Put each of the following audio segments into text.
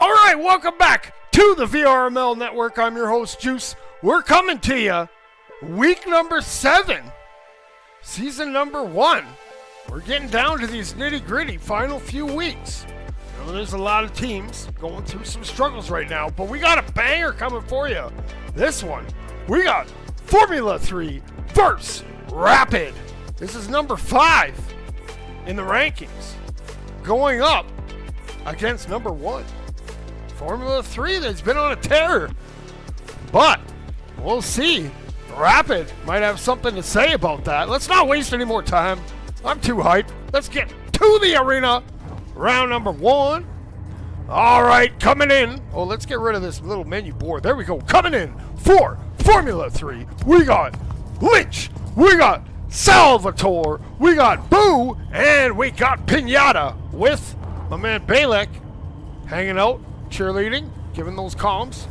Alright, welcome back to the VRML Network. I'm your host, Juice. We're coming to you week number 7, season number 1. We're getting down to these nitty-gritty final few weeks. You know, there's a lot of teams going through some struggles right now, but we got a banger coming for you. This one, we got Formula-3 versus Rapid. This is number 5 in the rankings, going up against number 1. Formula-3 that's been on a tear. But we'll see. Rapid might have something to say about that. Let's not waste any more time. I'm too hyped. Let's get to the arena. Round number 1. All right, coming in. Oh, let's get rid of this little menu board. There we go. Coming in for Formula-3. We got Lynch. We got Salvatore. We got Boo. And we got Pinata with my man Balek hanging out, cheerleading, giving those comms.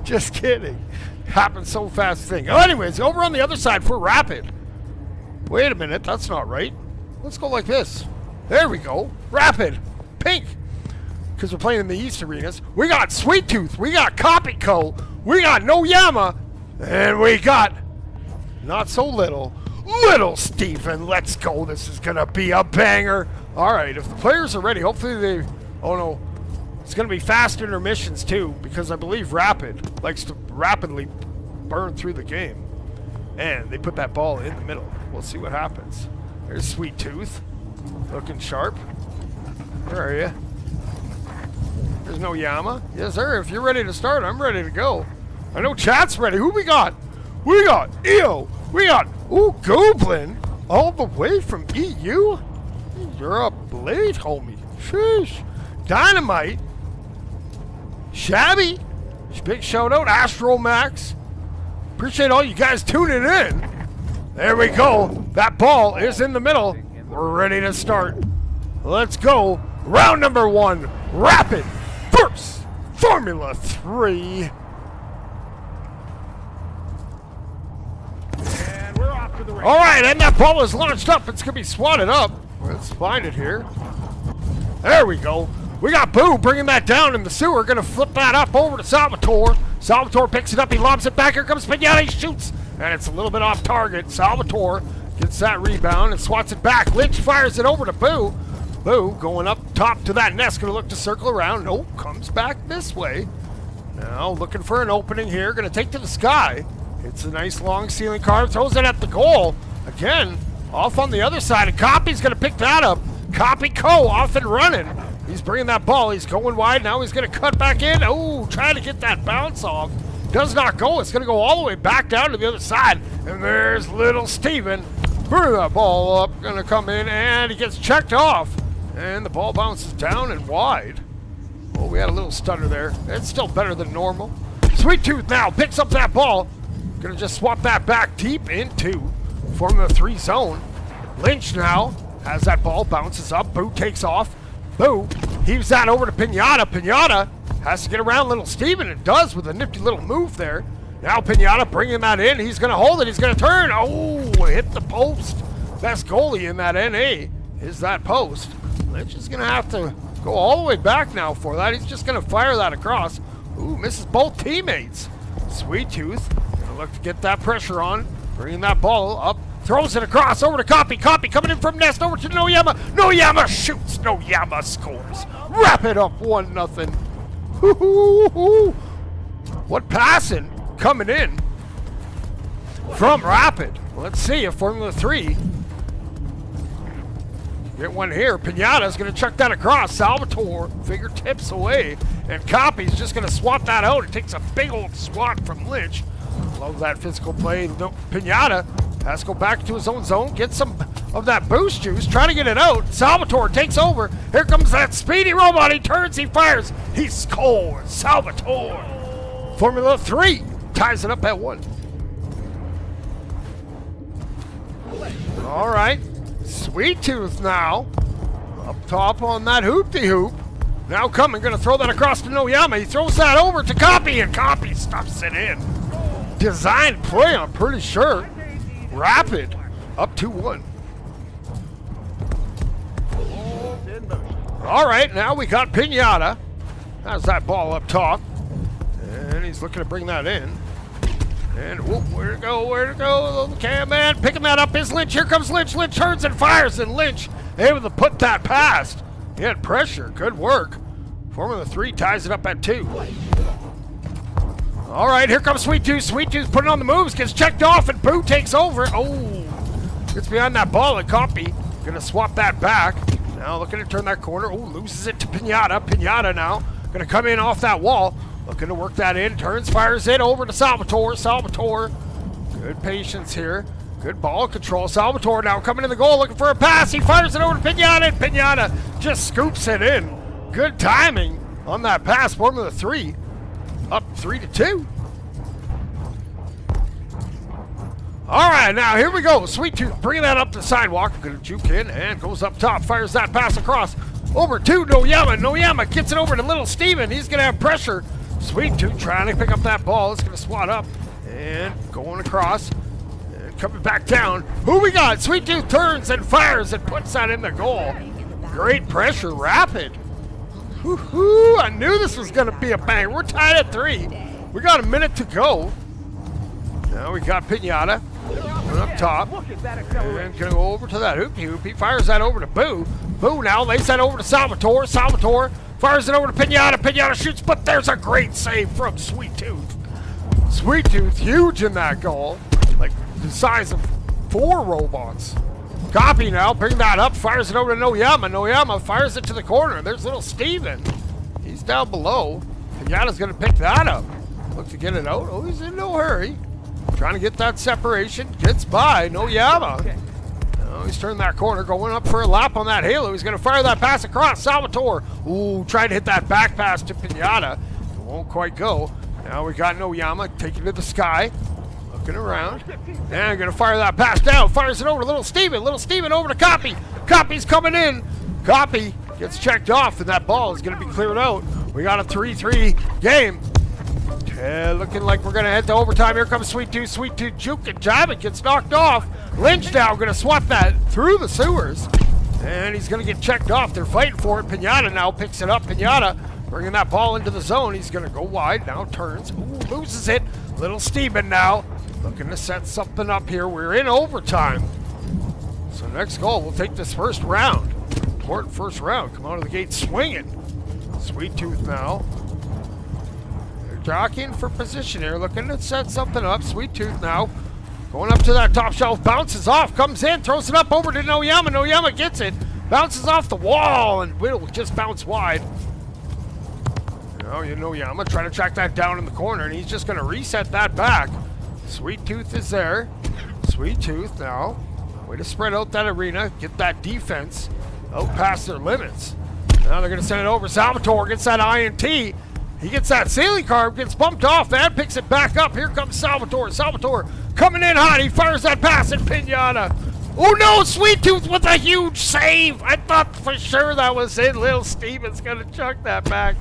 Just kidding. Happens so fast thing. Oh, anyways, over on the other side for Rapid. Wait a minute, that's not right. Let's go like this. There we go. Rapid. Pink. Because we're playing in the East arenas. We got Sweet Tooth. We got Kopiko. We got No Yama. And we got not so little Steven. Let's go. This is going to be a banger. All right, if the players are ready, hopefully they... Oh, no. It's going to be fast intermissions, too, because I believe Rapid likes to rapidly burn through the game. And they put that ball in the middle. We'll see what happens. There's Sweet Tooth. Looking sharp. Where are you? There's No Yama. Yes, sir. If you're ready to start, I'm ready to go. I know chat's ready. Who we got? We got EO. We got, Goblin. All the way from EU? You're up late, homie. Sheesh. Dynamite. Shabby. Big shout out. Astromax. Appreciate all you guys tuning in. There we go. That ball is in the middle. We're ready to start. Let's go. Round number 1. Rapid versus Formula-3. And we're off to the race. All right, and that ball is launched up. It's going to be swatted up. Let's find it here. There we go. We got Boo bringing that down in the sewer. Going to flip that up over to Salvatore. Salvatore picks it up. He lobs it back. Here comes Pinata. He shoots. And it's a little bit off target. Salvatore gets that rebound and swats it back. Lynch fires it over to Boo. Boo going up top to that nest. Going to look to circle around. Nope, comes back this way. Now looking for an opening here. Going to take to the sky. It's a nice long ceiling carve. Throws it at the goal. Again, off on the other side. And Copy's going to pick that up. Copy Co off and running. He's bringing that ball. He's going wide. Now he's going to cut back in. Oh, trying to get that bounce off. Does not go. It's going to go all the way back down to the other side. And there's little Steven. Bring that ball up. Going to come in, and he gets checked off. And the ball bounces down and wide. Oh, we had a little stutter there. It's still better than normal. Sweet Tooth now picks up that ball. Going to just swap that back deep into Formula-3 zone. Lynch now has that ball. Bounces up. Boo takes off. Boo heaves that over to Pinata. Pinata has to get around little Steven. It does with a nifty little move there. Now Pinata bringing that in. He's going to hold it. He's going to turn. Oh, hit the post. Best goalie in that NA is that post. Lynch is going to have to go all the way back now for that. He's just going to fire that across. Ooh, misses both teammates. Sweet Tooth going to look to get that pressure on. Bringing that ball up. Throws it across over to Copy. Copy coming in from Nest over to Noyama. Noyama shoots. Noyama scores. Rapid up 1-0. What passing coming in from Rapid. Let's see if Formula-3 get one here. Pinata's going to chuck that across. Salvatore fingertips away. And Copy's just going to swat that out. It takes a big old swat from Lynch. Love that physical play. Pinata has to go back to his own zone, get some of that boost juice, trying to get it out. Salvatore takes over. Here comes that speedy robot. He turns, he fires, he scores. Salvatore. Formula-3 ties it up at 1. All right, Sweet Tooth now up top on that hoop-de-hoop. Now coming, going to throw that across to Noyama. He throws that over to Copy, and Copy stuffs it in. Designed play, I'm pretty sure. Rapid up 2-1. All right, now we got Pinata. Has that ball up top. And he's looking to bring that in. And whoop, where to go, where to go? Okay, man, picking that up is Lynch. Here comes Lynch. Lynch turns and fires, and Lynch able to put that past. He had pressure. Good work. Formula-3 ties it up at 2. All right, here comes Sweet Tooth. Sweet Tooth putting on the moves, gets checked off, and Boo takes over. Oh, gets behind that ball, and Copy gonna swap that back. Now looking to turn that corner. Oh, loses it to Pinata. Pinata now gonna come in off that wall. Looking to work that in. Turns, fires it over to Salvatore. Salvatore, good patience here. Good ball control. Salvatore now coming to the goal, looking for a pass. He fires it over to Pinata, and Pinata just scoops it in. Good timing on that pass. Formula-3 up 3-2. All right, now here we go. Sweet Tooth bringing that up the sidewalk. Gonna juke in and goes up top. Fires that pass across over to Noyama. Noyama gets it over to little Steven. He's gonna have pressure. Sweet Tooth trying to pick up that ball. It's gonna swat up and going across and coming back down. Who we got? Sweet Tooth turns and fires and puts that in the goal. Great pressure, Rapid. Woo-hoo, I knew this was going to be a bang. We're tied at 3. We got a minute to go. Now we got Pinata up top. And going to go over to that hoop-de-hoop. He fires that over to Boo. Boo now lays that over to Salvatore. Salvatore fires it over to Pinata. Pinata shoots, but there's a great save from Sweet Tooth. Sweet Tooth, huge in that goal. Like the size of 4 robots. Copy now, bring that up, fires it over to Noyama. Noyama fires it to the corner. There's little Steven. He's down below. Pinata's going to pick that up. Look to get it out. Oh, he's in no hurry. Trying to get that separation. Gets by Noyama. Oh, he's turned that corner, going up for a lap on that halo. He's going to fire that pass across. Salvatore. Ooh, trying to hit that back pass to Pinata. It won't quite go. Now we got Noyama taking to the sky. Looking around. And going to fire that pass down. Fires it over to little Steven. Little Steven over to Copy. Copy's coming in. Copy gets checked off, and that ball is going to be cleared out. We got a 3-3 game. Looking like we're going to head to overtime. Here comes Sweet Tooth. Sweet Tooth juke and jive. It gets knocked off. Lynch now going to swat that through the sewers. And he's going to get checked off. They're fighting for it. Pinata now picks it up. Pinata bringing that ball into the zone. He's going to go wide. Now turns. Ooh, loses it. Little Steven now looking to set something up here. We're in overtime. So next goal, we'll take this first round. Important first round. Come out of the gate swinging. Sweet Tooth now. They're jockeying for position here. Looking to set something up. Sweet Tooth now. Going up to that top shelf. Bounces off. Comes in. Throws it up over to Noyama. Noyama gets it. Bounces off the wall. And will just bounce wide. Noyama trying to track that down in the corner. And he's just going to reset that back. Sweet Tooth is there. Sweet Tooth now. Way to spread out that arena. Get that defense out past their limits. Now they're going to send it over. Salvatore gets that INT. He gets that sailing carb, gets bumped off, and picks it back up. Here comes Salvatore. Salvatore coming in hot. He fires that pass at Pinata. Oh no, Sweet Tooth with a huge save. I thought for sure that was it. Little Steven's going to chuck that back.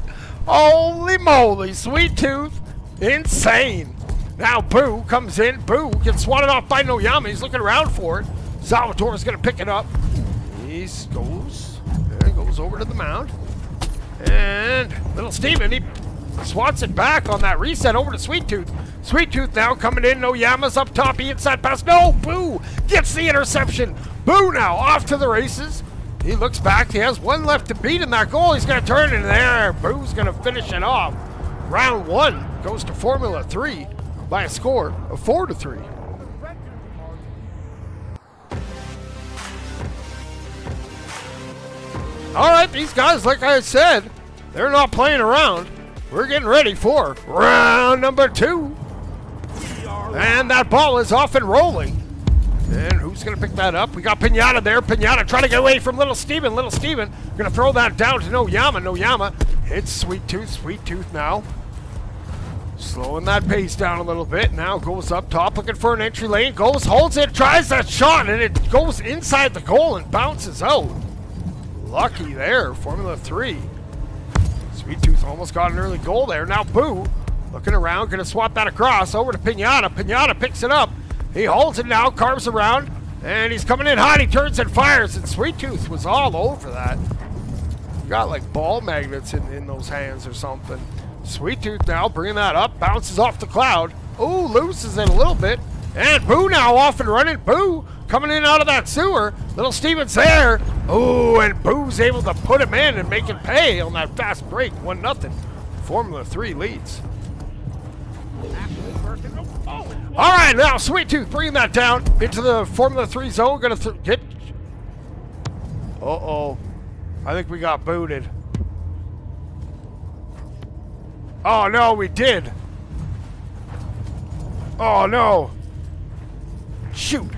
Holy moly, Sweet Tooth. Insane. Now Boo comes in. Boo gets swatted off by Noyama. He's looking around for it. Salvatore's going to pick it up. He goes over to the mound. And little Steven, he swats it back on that reset over to Sweet Tooth. Sweet Tooth now coming in. Noyama's up top. He hits that pass. No, Boo gets the interception. Boo now off to the races. He looks back. He has one left to beat in that goal. He's going to turn it in there. Boo's going to finish it off. Round 1 goes to Formula-3 by a score of 4-3. All right, these guys, like I said, they're not playing around. We're getting ready for round number 2. And that ball is off and rolling. And who's going to pick that up? We got Pinata there. Pinata trying to get away from Little Steven. Little Steven going to throw that down to Noyama. Noyama hits Sweet Tooth. Sweet Tooth now slowing that pace down a little bit. Now goes up top looking for an entry lane. Goes, holds it, tries that shot, and it goes inside the goal and bounces out. Lucky there, Formula-3. Sweet Tooth almost got an early goal there. Now Boo looking around, going to swap that across over to Pinata. Pinata picks it up. He holds it now, carves around, and he's coming in hot. He turns and fires, and Sweet Tooth was all over that. Got like ball magnets in those hands or something. Sweet Tooth now bringing that up, bounces off the cloud. Ooh, loses it a little bit. And Boo now off and running. Boo coming in out of that sewer. Little Steven's there. Ooh, and Boo's able to put him in and make him pay on that fast break. 1-0. Formula-3 leads. All right, now Sweet Tooth bringing that down into the Formula-3 zone. Going to get... Uh-oh. I think we got booted. Oh, no, we did. Oh, no. Shoot.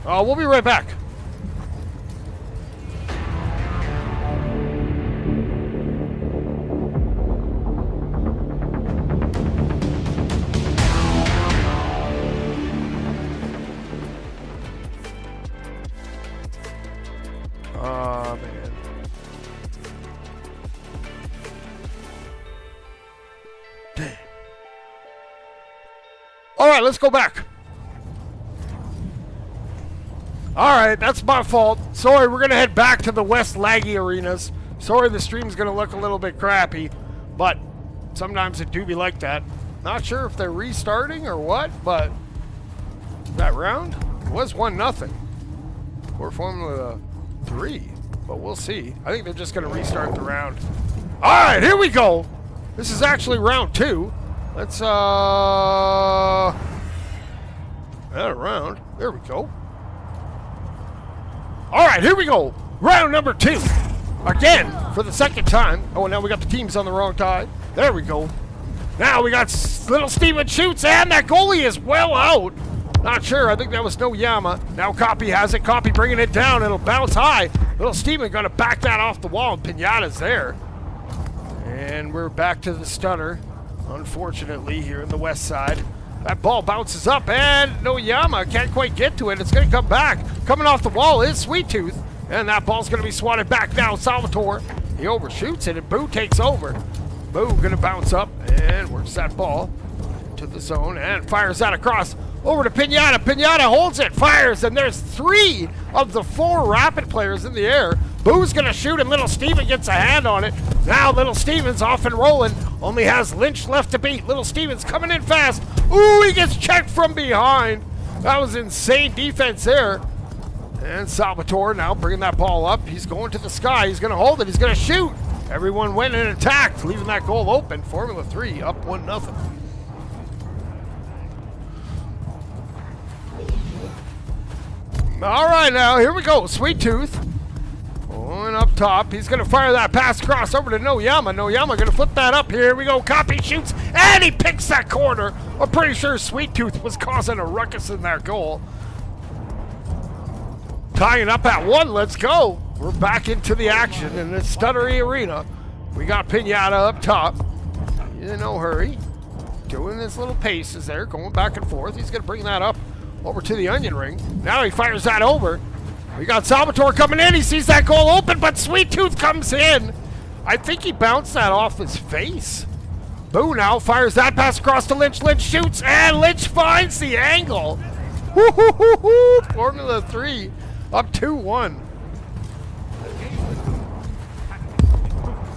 We'll be right back. Oh, man. Dang. All right, let's go back. All right, that's my fault. Sorry, we're going to head back to the West Laggy arenas. Sorry the stream's going to look a little bit crappy, but sometimes it do be like that. Not sure if they're restarting or what, but that round was 1-0 for Formula-3, but we'll see. I think they're just going to restart the round. All right, here we go. This is actually round 2. Let's, that round. There we go. All right, here we go. Round number 2. Again, for the second time. Oh, now we got the teams on the wrong side. There we go. Now we got Little Steven shoots, and that goalie is well out. Not sure. I think that was Noyama. Now Copy has it. Copy bringing it down. It'll bounce high. Little Steven going to back that off the wall, and Pinata's there. And we're back to the stunner, unfortunately, here in the west side. That ball bounces up, and Noyama can't quite get to it. It's going to come back. Coming off the wall is Sweet Tooth, and that ball's going to be swatted back down. Salvatore, he overshoots it, and Boo takes over. Boo going to bounce up and works that ball to the zone and fires that across. Over to Pinata. Pinata holds it, fires, and there's 3 of the 4 Rapid players in the air. Boo's going to shoot, and Little Steven gets a hand on it. Now Little Steven's off and rolling. Only has Lynch left to beat. Little Steven's coming in fast. Ooh, he gets checked from behind. That was insane defense there. And Salvatore now bringing that ball up. He's going to the sky. He's going to hold it. He's going to shoot. Everyone went and attacked, leaving that goal open. Formula-3 up 1-0. All right, now, here we go. Sweet Tooth going up top. He's going to fire that pass across over to Noyama. Noyama going to flip that up. Here we go. Copy shoots, and he picks that corner. I'm pretty sure Sweet Tooth was causing a ruckus in that goal. Tying it up at 1. Let's go. We're back into the action in this Stuttery Arena. We got Pinata up top. In no hurry. Doing his little paces there, going back and forth. He's going to bring that up over to the onion ring. Now he fires that over. We got Salvatore coming in. He sees that goal open, but Sweet Tooth comes in. I think he bounced that off his face. Boo now fires that pass across to Lynch. Lynch shoots, and Lynch finds the angle. Woo-hoo-hoo-hoo! Formula-3 up 2-1.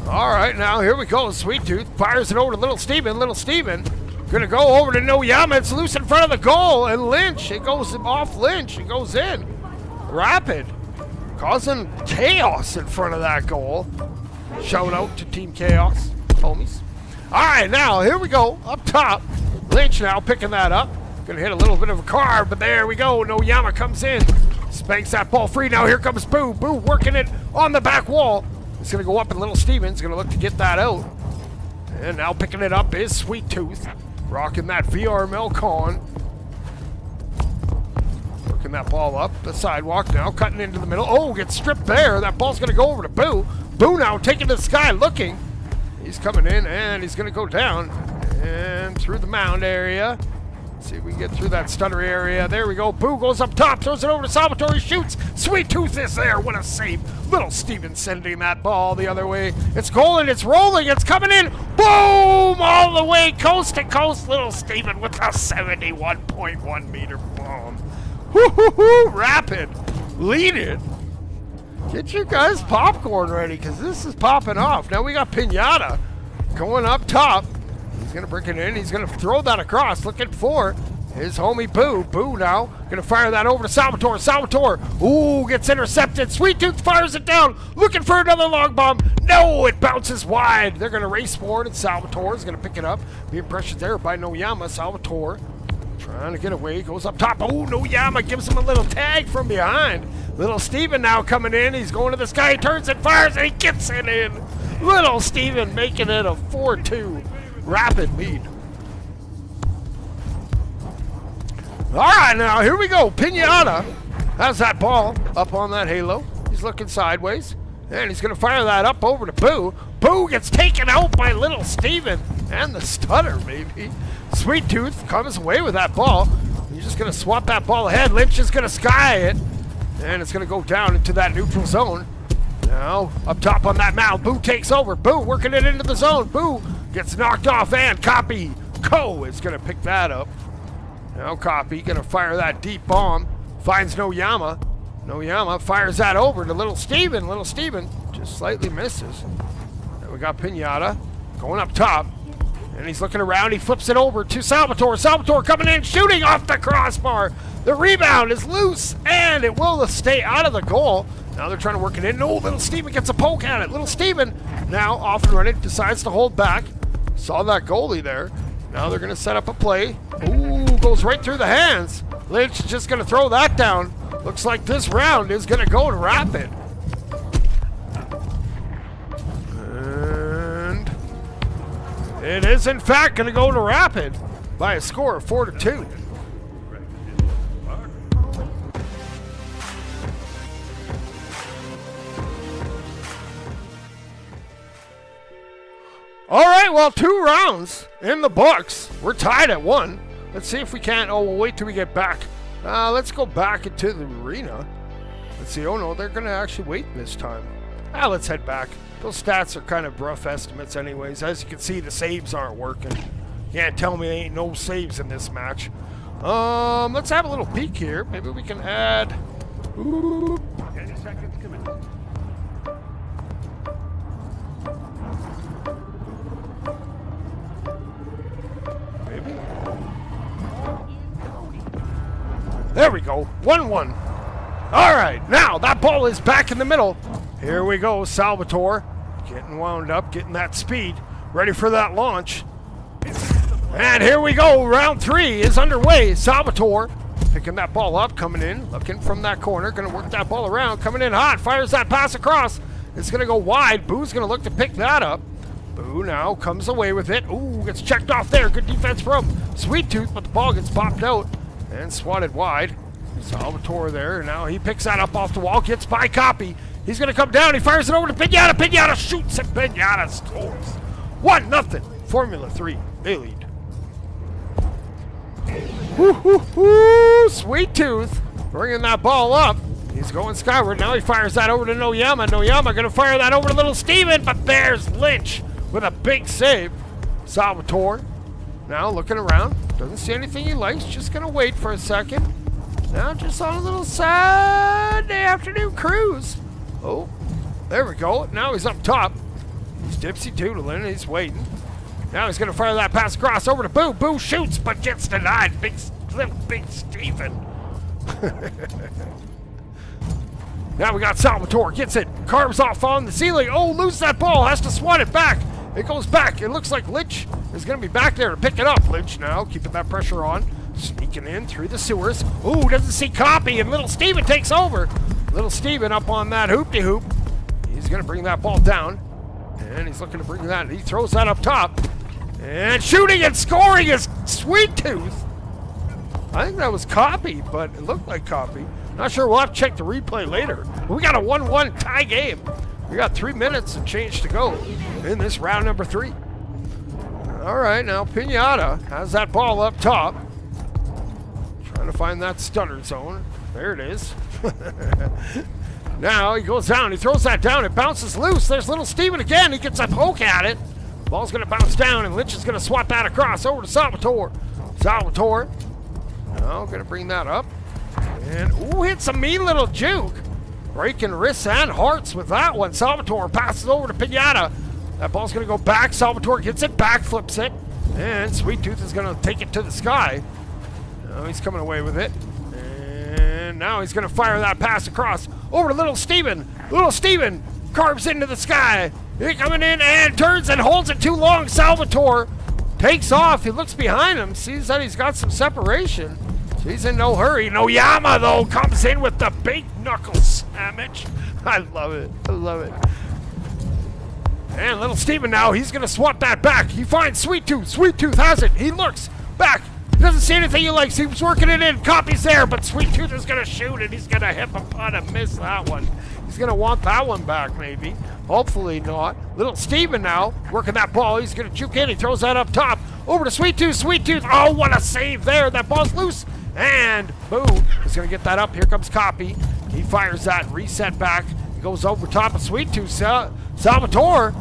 All right, now here we go. Sweet Tooth fires it over to Little Steven. Little Steven gonna go over to Noyama. It's loose in front of the goal, and Lynch, it goes off Lynch. It goes in. Rapid causing chaos in front of that goal. Shout out to Team Chaos, homies. All right, now here we go. Up top, Lynch now picking that up. Gonna hit a little bit of a carve, but there we go. Noyama comes in, spanks that ball free. Now here comes Boo. Boo working it on the back wall. It's going to go up, and Little Steven's going to look to get that out. And now picking it up is Sweet Tooth. Rocking that VRML con. Working that ball up the sidewalk now, cutting into the middle. Oh, gets stripped there. That ball's going to go over to Boo. Boo now taking to the sky, looking. He's coming in, and he's going to go down. And through the mound area. See if we can get through that stutter area. There we go. Boo goes up top, throws it over to Salvatore. He shoots. Sweet Tooth is there. What a save. Little Steven sending that ball the other way. It's going. It's rolling. It's coming in. Boom! All the way coast to coast. Little Steven with a 71.1 meter bomb. Woo-hoo-hoo! Rapid. Lead it. Get your guys' popcorn ready, because this is popping off. Now we got Pinata going up top. He's going to bring it in. He's going to throw that across, looking for his homie Boo. Boo now going to fire that over to Salvatore. Salvatore, ooh, gets intercepted. Sweet Tooth fires it down, looking for another long bomb. No, it bounces wide. They're going to race forward, and Salvatore is going to pick it up. The impression there by Noyama. Salvatore trying to get away, goes up top. Oh, Noyama gives him a little tag from behind. Little Steven now coming in. He's going to the sky. He turns and fires, and he gets it in. Little Steven making it a 4-2. Rapid lead. All right, now here we go. Pinata has that ball up on that halo. He's looking sideways, and he's going to fire that up over to Boo. Boo gets taken out by Little Steven and the stutter, maybe. Sweet Tooth comes away with that ball. He's just going to swap that ball ahead. Lynch is going to sky it, and it's going to go down into that neutral zone. Now, up top on that mound, Boo takes over. Boo working it into the zone. Boo gets knocked off, and Copy Co is going to pick that up. Now Copy going to fire that deep bomb. Finds Noyama. Noyama fires that over to Little Steven. Little Steven just slightly misses. And we got Pinata going up top. And he's looking around. He flips it over to Salvatore. Salvatore coming in, shooting off the crossbar. The rebound is loose, and it will stay out of the goal. Now they're trying to work it in. No, Little Steven gets a poke at it. Little Steven now off and running, decides to hold back. Saw that goalie there. Now they're going to set up a play. Ooh, goes right through the hands. Lynch is just going to throw that down. Looks like this round is going to go to Rapid. And it is, in fact, going to go to Rapid by a score of 4-2. All right, well, 2 rounds in the books. We're tied at 1. Let's see if we can't. Oh, we'll wait till we get back. Let's go back into the arena. Let's see. Oh, no, they're going to actually wait this time. Let's head back. Those stats are kind of rough estimates anyways. As you can see, the saves aren't working. Can't tell me there ain't no saves in this match. Let's have a little peek here. Maybe we can add... 10 seconds committed. Maybe. There we go. 1-1. All right. Now, that ball is back in the middle. Here we go. Salvatore getting wound up, getting that speed. Ready for that launch. And here we go. Round 3 is underway. Salvatore picking that ball up, coming in, looking from that corner, going to work that ball around, coming in hot, fires that pass across. It's going to go wide. Boo's going to look to pick that up. Boo now comes away with it. Ooh, gets checked off there. Good defense from Sweet Tooth, but the ball gets popped out and swatted wide. Salvatore there. Now he picks that up off the wall, gets by Copy. He's going to come down. He fires it over to Pinata. Pinata shoots and Pinata scores. 1-0. Formula-3. They lead. Woo-hoo-hoo! Sweet Tooth bringing that ball up. He's going skyward. Now he fires that over to Noyama. Noyama going to fire that over to Little Steven, but there's Lynch with a big save. Salvatore now looking around. Doesn't see anything he likes. Just going to wait for a second. Now just on a little Sunday afternoon cruise. Oh, there we go. Now he's up top. He's dipsy doodling. He's waiting. Now he's going to fire that pass across over to Boo. Boo shoots, but gets denied. Big Steven. Now we got Salvatore. Gets it. Carves off on the ceiling. Oh, loses that ball. Has to swat it back. It goes back. It looks like Lynch is going to be back there to pick it up. Lynch now keeping that pressure on. Sneaking in through the sewers. Ooh, doesn't see Copy, and Little Steven takes over. Little Steven up on that hoop-de-hoop. He's going to bring that ball down. And he's looking to bring that. He throws that up top. And shooting and scoring is Sweet Tooth. I think that was Copy, but it looked like Copy. Not sure. We'll have to check the replay later. We got a 1-1 tie game. We got 3 minutes and change to go in this round number 3. All right, now Pinata has that ball up top. Trying to find that stutter zone. There it is. Now he goes down. He throws that down. It bounces loose. There's Little Steven again. He gets a poke at it. Ball's going to bounce down, and Lynch is going to swat that across over to Salvatore. Salvatore now going to bring that up. And, ooh, hits a mean little juke. Breaking wrists and hearts with that one. Salvatore passes over to Pinata. That ball's going to go back. Salvatore gets it, back flips it. And Sweet Tooth is going to take it to the sky. Now he's coming away with it. And now he's going to fire that pass across over to Little Steven. Little Steven carves into the sky. He's coming in and turns and holds it too long. Salvatore takes off. He looks behind him, sees that he's got some separation. So he's in no hurry. Noyama, though, comes in with the big knuckle sandwich. I love it. I love it. And Little Steven now, he's going to swat that back. He finds Sweet Tooth. Sweet Tooth has it. He looks back. He doesn't see anything he likes. He was working it in. Copy's there, but Sweet Tooth is going to shoot, and he's going to hip a putt and miss that one. He's going to want that one back, maybe. Hopefully not. Little Steven now working that ball. He's going to juke in. He throws that up top. Over to Sweet Tooth. Sweet Tooth. Oh, what a save there. That ball's loose. And Boo is going to get that up. Here comes Copy. He fires that. Reset back. He goes over top of Sweet Tooth. Salvatore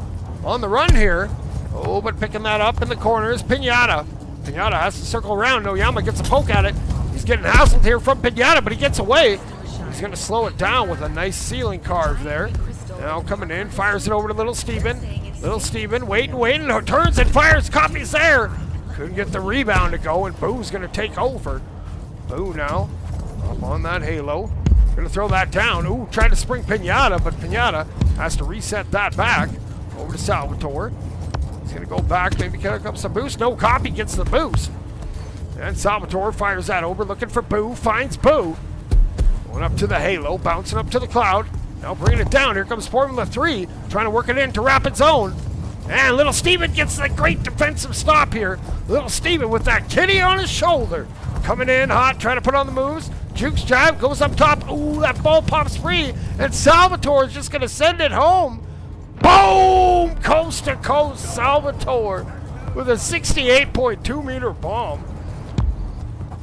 on the run here. Oh, but picking that up in the corner is Pinata. Pinata has to circle around. Noyama gets a poke at it. He's getting hassled here from Pinata, but he gets away. He's going to slow it down with a nice ceiling carve there. Now coming in, fires it over to Little Steven. Little Steven waiting, turns and fires. Copy's there. Couldn't get the rebound to go, and Boo's going to take over. Boo now up on that halo. Going to throw that down. Ooh, trying to spring Pinata, but Pinata has to reset that back over to Salvatore. He's going to go back, maybe kick up some boost. No, Copy gets the boost. And Salvatore fires that over, looking for Boo, finds Boo. Going up to the halo, bouncing up to the cloud. Now bringing it down. Here comes Formula-3, trying to work it into rapid zone. And Little Steven gets the great defensive stop here. Little Steven with that kitty on his shoulder. Coming in hot, trying to put on the moves. Jukes jive, goes up top. Ooh, that ball pops free. And Salvatore is just going to send it home. Boom! Coast to coast, Salvatore with a 68.2 meter bomb.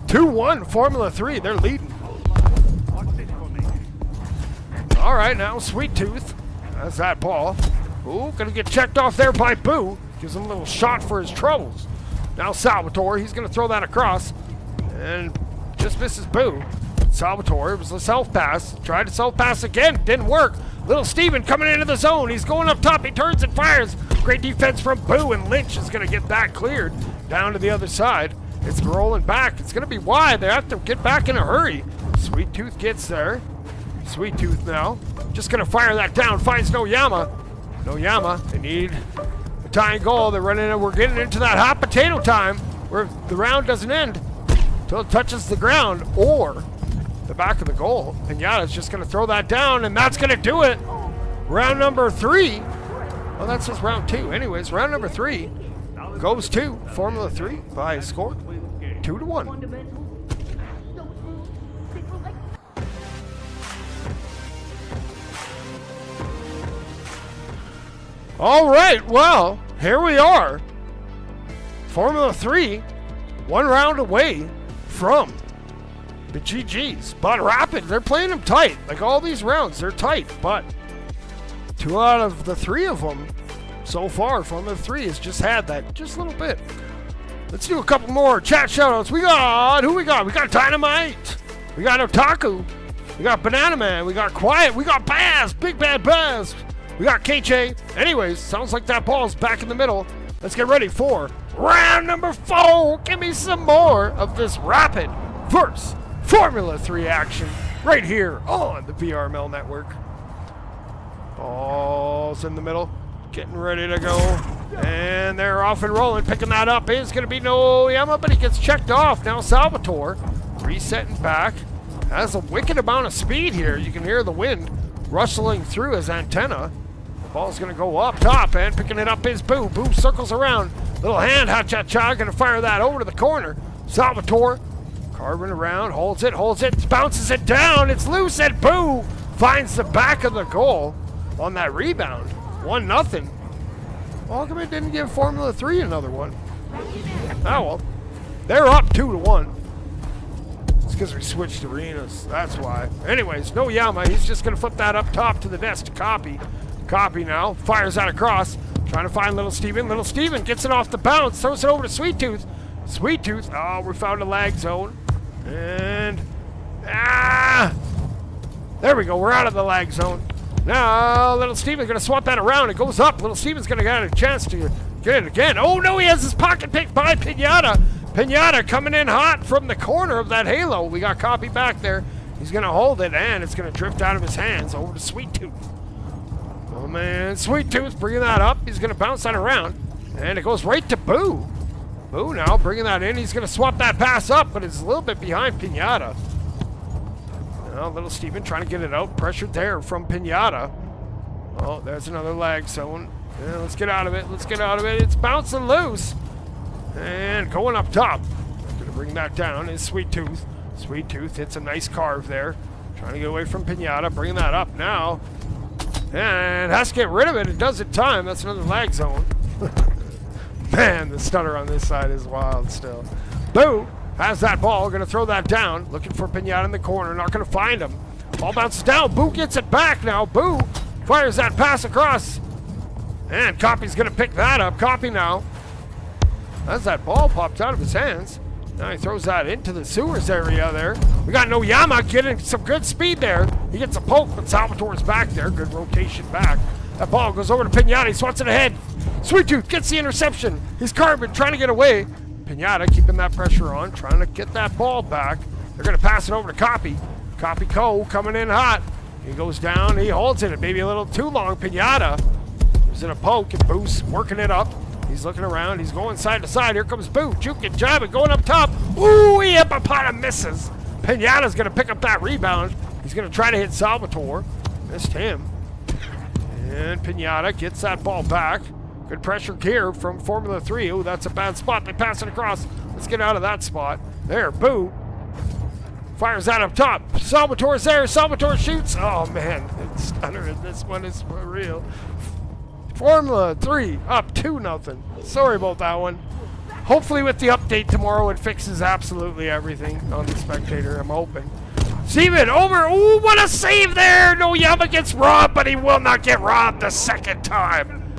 2-1 Formula-3, they're leading. All right, now Sweet Tooth has that ball. Ooh, gonna get checked off there by Boo. Gives him a little shot for his troubles. Now Salvatore, he's gonna throw that across. And just misses Boo. Salvatore, it was a self-pass. Tried to self-pass again, didn't work. Little Steven coming into the zone. He's going up top, he turns and fires. Great defense from Boo, and Lynch is going to get that cleared down to the other side. It's rolling back. It's going to be wide. They have to get back in a hurry. Sweet Tooth gets there. Sweet Tooth now. Just going to fire that down. Finds Noyama. Noyama, they need a tying goal. They're running in. We're getting into that hot potato time where the round doesn't end until it touches the ground or the back of the goal. Pinata's just going to throw that down, and that's going to do it. Round number 3. Well, that says round 2. Anyways, round number 3 goes to Formula-3 by a score 2-1. All right, well, here we are. Formula-3, 1 round away from the GGs. But Rapid, they're playing them tight. Like all these rounds, they're tight. But 2 out of the 3 of them so far, Formula-3 has just had that just a little bit. Let's do a couple more chat shoutouts. Who we got? We got Dynamite. We got Otaku. We got Banana Man. We got Quiet. We got Baz. Big Bad Baz. We got KJ. Anyways, sounds like that ball's back in the middle. Let's get ready for round number 4. Give me some more of this Rapid versus Formula-3 action right here on the VRML network. Ball's in the middle. Getting ready to go. And they're off and rolling. Picking that up is going to be Noyama, but he gets checked off. Now Salvatore resetting back. Has a wicked amount of speed here. You can hear the wind rustling through his antenna. Ball's going to go up top, and picking it up is Boo. Boo circles around. Little hand, ha-cha-cha, going to fire that over to the corner. Salvatore carving around, holds it, bounces it down. It's loose, and Boo finds the back of the goal on that rebound. 1-0. Well, how come it didn't give Formula-3 another one? Oh, well. They're up 2-1. It's because we switched arenas. That's why. Anyways, Noyama, he's just going to flip that up top to the desk to copy. Copy now. Fires that across. Trying to find Little Steven. Little Steven gets it off the bounce. Throws it over to Sweet Tooth. Sweet Tooth. Oh, we found a lag zone. And... there we go. We're out of the lag zone. Now, Little Steven's going to swap that around. It goes up. Little Steven's going to get a chance to get it again. Oh, no, he has his pocket picked by Pinata. Pinata coming in hot from the corner of that halo. We got copy back there. He's going to hold it, and it's going to drift out of his hands over to Sweet Tooth. Oh, man. Sweet Tooth bringing that up. He's going to bounce that around, and it goes right to Boo. Boo now bringing that in. He's going to swap that pass up, but it's a little bit behind Pinata. Now, Little Steven trying to get it out. Pressured there from Pinata. Oh, there's another lag zone. Yeah, let's get out of it. Let's get out of it. It's bouncing loose. And going up top. Going to bring that down is Sweet Tooth. Sweet Tooth hits a nice carve there. Trying to get away from Pinata. Bringing that up now. And has to get rid of it. It does in time. That's another lag zone. Man, the stutter on this side is wild still. Boo has that ball. Going to throw that down. Looking for Pinata in the corner. Not going to find him. Ball bounces down. Boo gets it back now. Boo fires that pass across. And Copy's going to pick that up. Copy now. As that ball popped out of his hands. Now he throws that into the sewers area there. We got Noyama getting some good speed there. He gets a poke, but Salvatore's back there. Good rotation back. That ball goes over to Pinata. He swats it ahead. Sweet Tooth gets the interception. He's Carbon trying to get away. Pinata keeping that pressure on, trying to get that ball back. They're going to pass it over to Copy. Copy Co. coming in hot. He goes down. He holds it. Maybe a little too long. Pinata gives it a poke and Boo's working it up. He's looking around. He's going side to side. Here comes Boo. Juking, jabbing, going up top. Ooh, he misses. Pinata's going to pick up that rebound. He's going to try to hit Salvatore. Missed him. And Pinata gets that ball back. Good pressure here from Formula-3. Oh, that's a bad spot. They pass it across. Let's get out of that spot. There, Boo. Fires that up top. Salvatore's there. Salvatore shoots. Oh, man. It's stunner. This one is for real. Formula-3 up 2-0. Sorry about that one. Hopefully with the update tomorrow it fixes absolutely everything on the Spectator. I'm hoping. Steven over. Ooh, what a save there. Noyama gets robbed, but he will not get robbed the second time.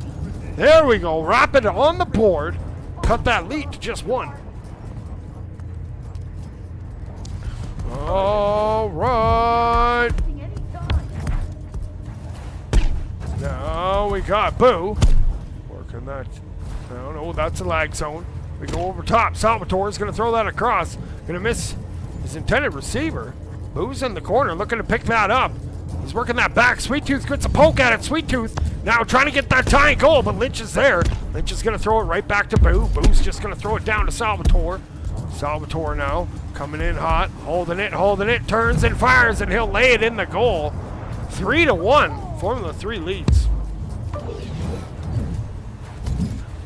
There we go. Rapid on the board. Cut that lead to just 1. All right. Now we got Boo. Working that. No, that's a lag zone. We go over top. Salvatore is going to throw that across. Going to miss his intended receiver. Boo's in the corner looking to pick that up. He's working that back. Sweet Tooth gets a poke at it. Sweet Tooth now trying to get that tying goal, but Lynch is there. Lynch is going to throw it right back to Boo. Boo's just going to throw it down to Salvatore. Salvatore now coming in hot, holding it, turns and fires, and he'll lay it in the goal. 3-1. Formula 3 leads.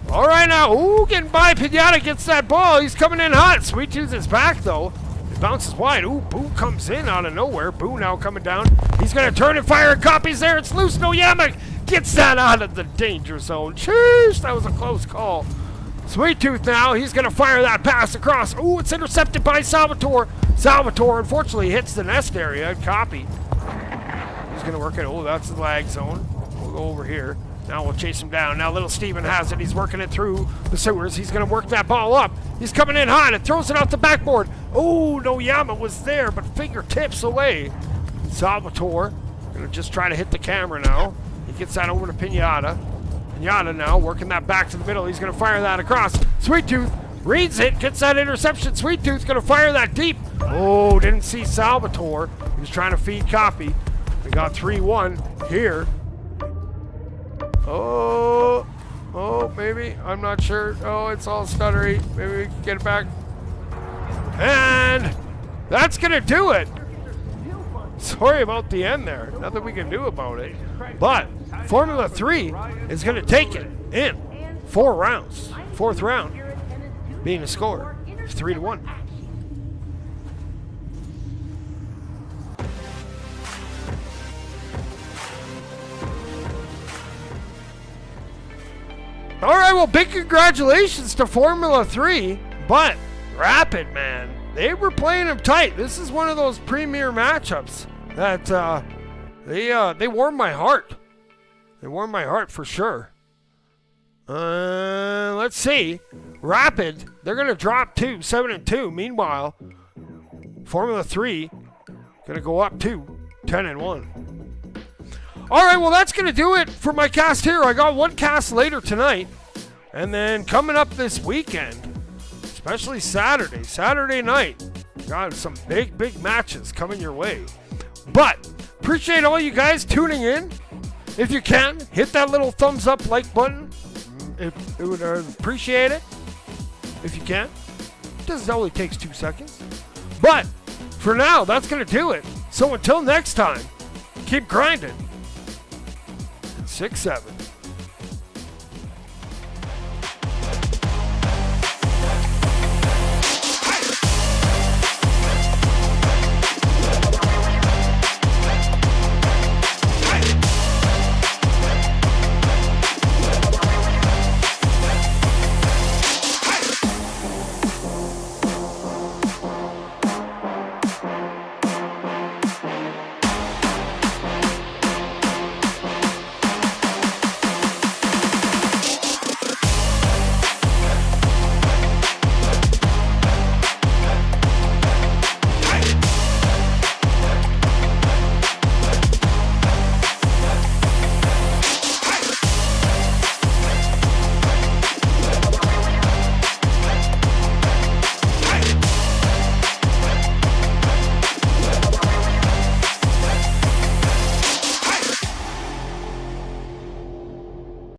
All right now, ooh, getting by. Pinata gets that ball. He's coming in hot. Sweet Tooth is back though. It bounces wide. Ooh, Boo comes in out of nowhere. Boo now coming down. He's going to turn and fire a copy's there. It's loose. No Yamak gets that out of the danger zone. Jeez, that was a close call. Sweet Tooth now. He's going to fire that pass across. Ooh, it's intercepted by Salvatore. Salvatore unfortunately hits the nest area. Copy. He's going to work it. Oh, that's the lag zone. We'll go over here. Now we'll chase him down. Now little Steven has it. He's working it through the sewers. He's going to work that ball up. He's coming in hot and throws it off the backboard. Oh, no Yama was there, but fingertips away. Salvatore going to just try to hit the camera now. He gets that over to Pinata. Pinata now working that back to the middle. He's going to fire that across. Sweet Tooth reads it, gets that interception. Sweet Tooth going to fire that deep. Oh, didn't see Salvatore. He was trying to feed copy. We got 3-1 here. Oh, maybe. I'm not sure. Oh, it's all stuttery. Maybe we can get it back. And that's going to do it. Sorry about the end there. Nothing we can do about it. But Formula 3 is going to take it in 4 rounds. 4th round being a score of 3-1. All right, well, big congratulations to Formula 3, but Rapid, man, they were playing them tight. This is one of those premier matchups that they warmed my heart. They warmed my heart for sure. Let's see. Rapid, they're going to drop 7-2. Meanwhile, Formula 3 going to go up 10-1. All right, well, that's going to do it for my cast here. I got one cast later tonight. And then coming up this weekend, especially Saturday night, got some big matches coming your way. But appreciate all you guys tuning in. If you can, hit that little thumbs up like button. It would appreciate it. If you can. It only takes 2 seconds. But for now, that's going to do it. So until next time, keep grinding. 6-7.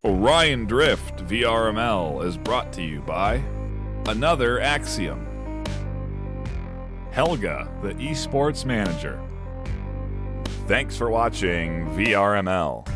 Orion Drift VRML is brought to you by Another Axiom, Helga, the esports manager. Thanks for watching VRML.